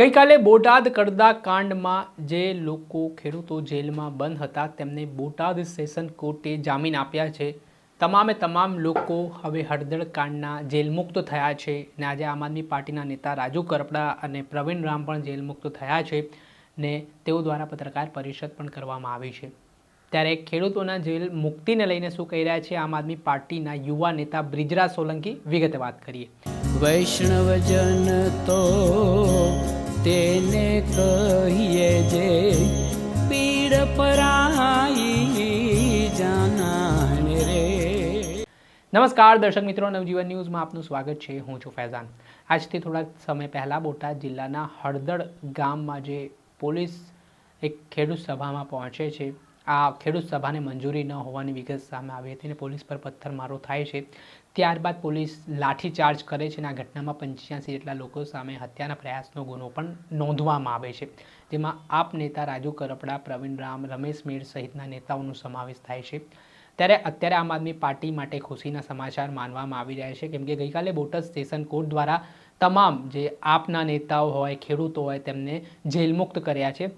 ગઈકાલે બોટાદ કડદા કાંડમાં જે લોકો ખેડૂતો જેલમાં બંધ હતા તેમને બોટાદ સેશન કોર્ટે જામીન આપ્યા છે। તમામ લોકો હવે હળદળ કાંડના જેલમુક્ત થયા છે ને આજે આમ આદમી પાર્ટીના નેતા રાજુ કરપડા અને પ્રવીણ રામ પણ જેલમુક્ત થયા છે ને તેઓ દ્વારા પત્રકાર પરિષદ પણ કરવામાં આવી છે। ત્યારે ખેડૂતોના જેલ મુક્તિને લઈને શું કહી રહ્યા છે આમ આદમી પાર્ટીના યુવા નેતા બ્રિજરાજ સોલંકી, વિગતે વાત કરીએ। વૈષ્ણવજન તો તેને કહીએ જે પીડ પરાઈ જાનાને રે। નમસ્કાર દર્શક મિત્રો, નવજીવન ન્યૂઝમાં આપનું સ્વાગત છે। હું છું ફૈઝાન। આજથી થોડાક સમય પહેલાં બોટાદ જિલ્લાના હળદળ ગામમાં જે પોલીસ એક ખેડૂત સભામાં પહોંચે છે, આ ખેડૂત સભાને મંજૂરી ન હોવાની વિગત સામે આવી હતી અને પોલીસ પર પથ્થરમારો થાય છે। ત્યારબાદ પોલીસ લાઠીચાર્જ કરે છે અને આ ઘટનામાં 85 જેટલા લોકો સામે હત્યાના પ્રયાસનો ગુનો પણ નોંધવામાં આવે છે, જેમાં આપ નેતા રાજુ કરપડા, પ્રવીણ રામ, રમેશ મેર સહિતના નેતાઓનો સમાવેશ થાય છે। ત્યારે અત્યારે આમ આદમી પાર્ટી માટે ખુશીના સમાચાર માનવામાં આવી રહ્યા છે, કેમ કે ગઈકાલે બોટાદ સેશન કોર્ટ દ્વારા તમામ જે આપના નેતાઓ હોય, ખેડૂતો હોય, તેમને જેલમુક્ત કર્યા છે।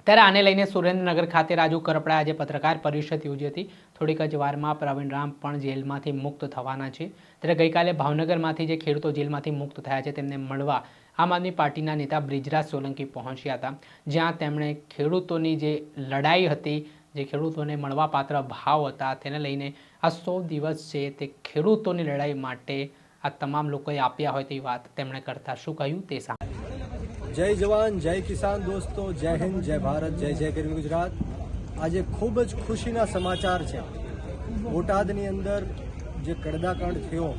ત્યારે આને લઈને સુરેન્દ્રનગર ખાતે રાજુ કરપડાએ આજે પત્રકાર પરિષદ યોજી હતી। થોડીક જ વારમાં પ્રવીણ રામ પણ જેલમાંથી મુક્ત થવાના છે। ત્યારે ગઈકાલે ભાવનગરમાંથી જે ખેડૂતો જેલમાંથી મુક્ત થયા છે તેમને મળવા આમ આદમી પાર્ટીના નેતા બ્રિજરાજ સોલંકી પહોંચ્યા હતા, જ્યાં તેમણે ખેડૂતોની જે લડાઈ હતી, જે ખેડૂતોને મળવાપાત્ર ભાવ હતા, તેને લઈને આ 100 દિવસ છે તે ખેડૂતોની લડાઈ માટે આ તમામ લોકોએ આપ્યા હોય તેવી વાત તેમણે કરતા શું કહ્યું તે સાંભળો। જય જવાન, જય કિસાન દોસ્તો, જય હિન્દ, જય ભારત, જય જય ગરવી ગુજરાત। આજે ખૂબ જ ખુશીના સમાચાર છે। બોટાદની અંદર જે કડદાકાંડ થયો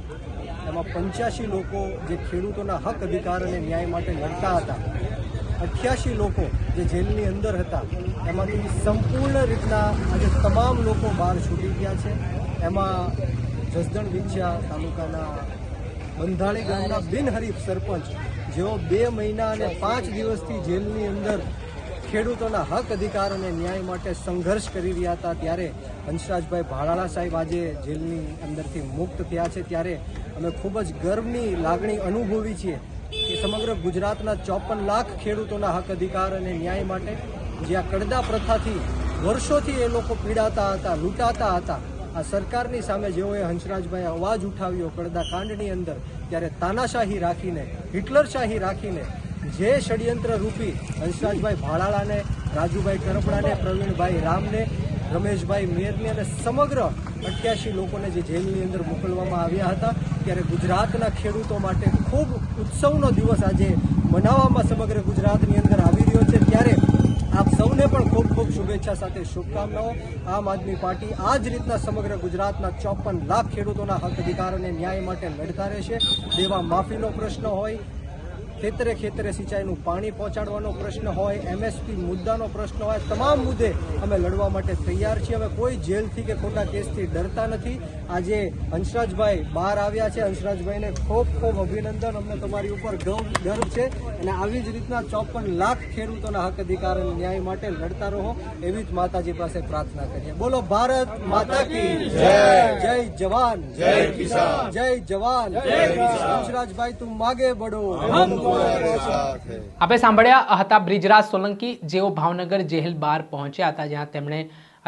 એમાં 85 લોકો જે ખેડૂતોના હક, અધિકાર અને ન્યાય માટે લડતા હતા, 88 લોકો જે જેલની અંદર હતા, એમાંથી સંપૂર્ણ રીતના આજે તમામ લોકો બહાર છૂટી ગયા છે। એમાં જસદણ વિંછિયા તાલુકાના બંધાળી ગામના બિનહરીફ સરપંચ જેઓ 2 મહિના અને 5 દિવસથી જેલની અંદર ખેડૂતોના હક, અધિકાર અને ન્યાય માટે સંઘર્ષ કરી રહ્યા હતા, ત્યારે હંસરાજભાઈ ભાડાળા સાહેબ આજે જેલની અંદરથી મુક્ત થયા છે। ત્યારે અમે ખૂબ જ ગર્વની લાગણી અનુભવી છીએ કે સમગ્ર ગુજરાતના 54 લાખ ખેડૂતોના હક, અધિકાર અને ન્યાય માટે જે આ કડદા પ્રથાથી વર્ષોથી એ લોકો પીડાતા હતા, લૂંટાતા હતા, આ સરકારની સામે જેઓએ હંસરાજભાઈ અવાજ ઉઠાવ્યો કડદા કાંડની અંદર, ત્યારે તાનાશાહી રાખીને, હિટલરશાહી રાખીને જે ષડયંત્ર રૂપી હંસરાજભાઈ ભાડાળાને, રાજુભાઈ કરપડાને, પ્રવીણભાઈ રામને, રમેશભાઈ મેરને અને સમગ્ર 88 લોકોને જે જેલની અંદર મોકલવામાં આવ્યા હતા, ત્યારે ગુજરાતના ખેડૂતો માટે ખૂબ ઉત્સવનો દિવસ આજે મનાવવામાં સમગ્ર ગુજરાતની અંદર આવી રહ્યો છે। ત્યારે આપ સૌને પણ ખૂબ ખૂબ શુભેચ્છા સાથે શુભકામનાઓ। આમ આદમી પાર્ટી આ જ રીતના સમગ્ર ગુજરાતના 54 લાખ ખેડૂતોના હક, અધિકાર અને ન્યાય માટે લડતા રહેશે। દેવા માફીનો પ્રશ્ન હોય, ખેતરે ખેતરે સિંચાઈનું પાણી પહોંચાડવાનો પ્રશ્ન હોય, MSP મુદ્દાનો પ્રશ્ન હોય, તમામ મુદ્દે અમે લડવા માટે તૈયાર છીએ। અમે કોઈ જેલથી કે ખોટા કેસથી ડરતા નથી। આજે હંસરાજભાઈ બહાર આવ્યા છે, હંસરાજભાઈને ખૂબ ખૂબ અભિનંદન। અમને તમારી ઉપર ગર્વ છે અને આવી જ રીતના 54 લાખ ખેડૂતોના હક, અધિકાર અને ન્યાય માટે લડતા રહો, એવી જ માતાજી પાસે પ્રાર્થના કરીએ। બોલો ભારત માતા કી જય, જય જવાન, જય કિસાન, જય જવાન, જય કિસાન। હંસરાજભાઈ તું માગે બડો। આપણે સાંભળ્યા હતા બ્રિજરાજ સોલંકી, જેઓ ભાવનગર જેલ બહાર પહોંચ્યા હતા, જ્યાં તેમણે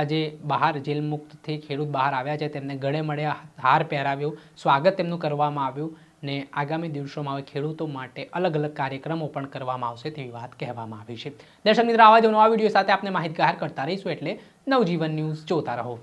આજે બહાર જેલ મુક્તથી ખેડૂત બહાર આવ્યા છે તેમને ગળે મળ્યા, હાર પહેરાવ્યો, સ્વાગત તેમનું કરવામાં આવ્યું ને આગામી દિવસોમાં હવે ખેડૂતો માટે અલગ અલગ કાર્યક્રમો પણ કરવામાં આવશે તેવી વાત કહેવામાં આવી છે। દર્શક મિત્રો, આવા જ નવા વિડીયો સાથે આપણે માહિતગાર કરતા રહીશું, એટલે નવજીવન ન્યૂઝ જોતા રહો।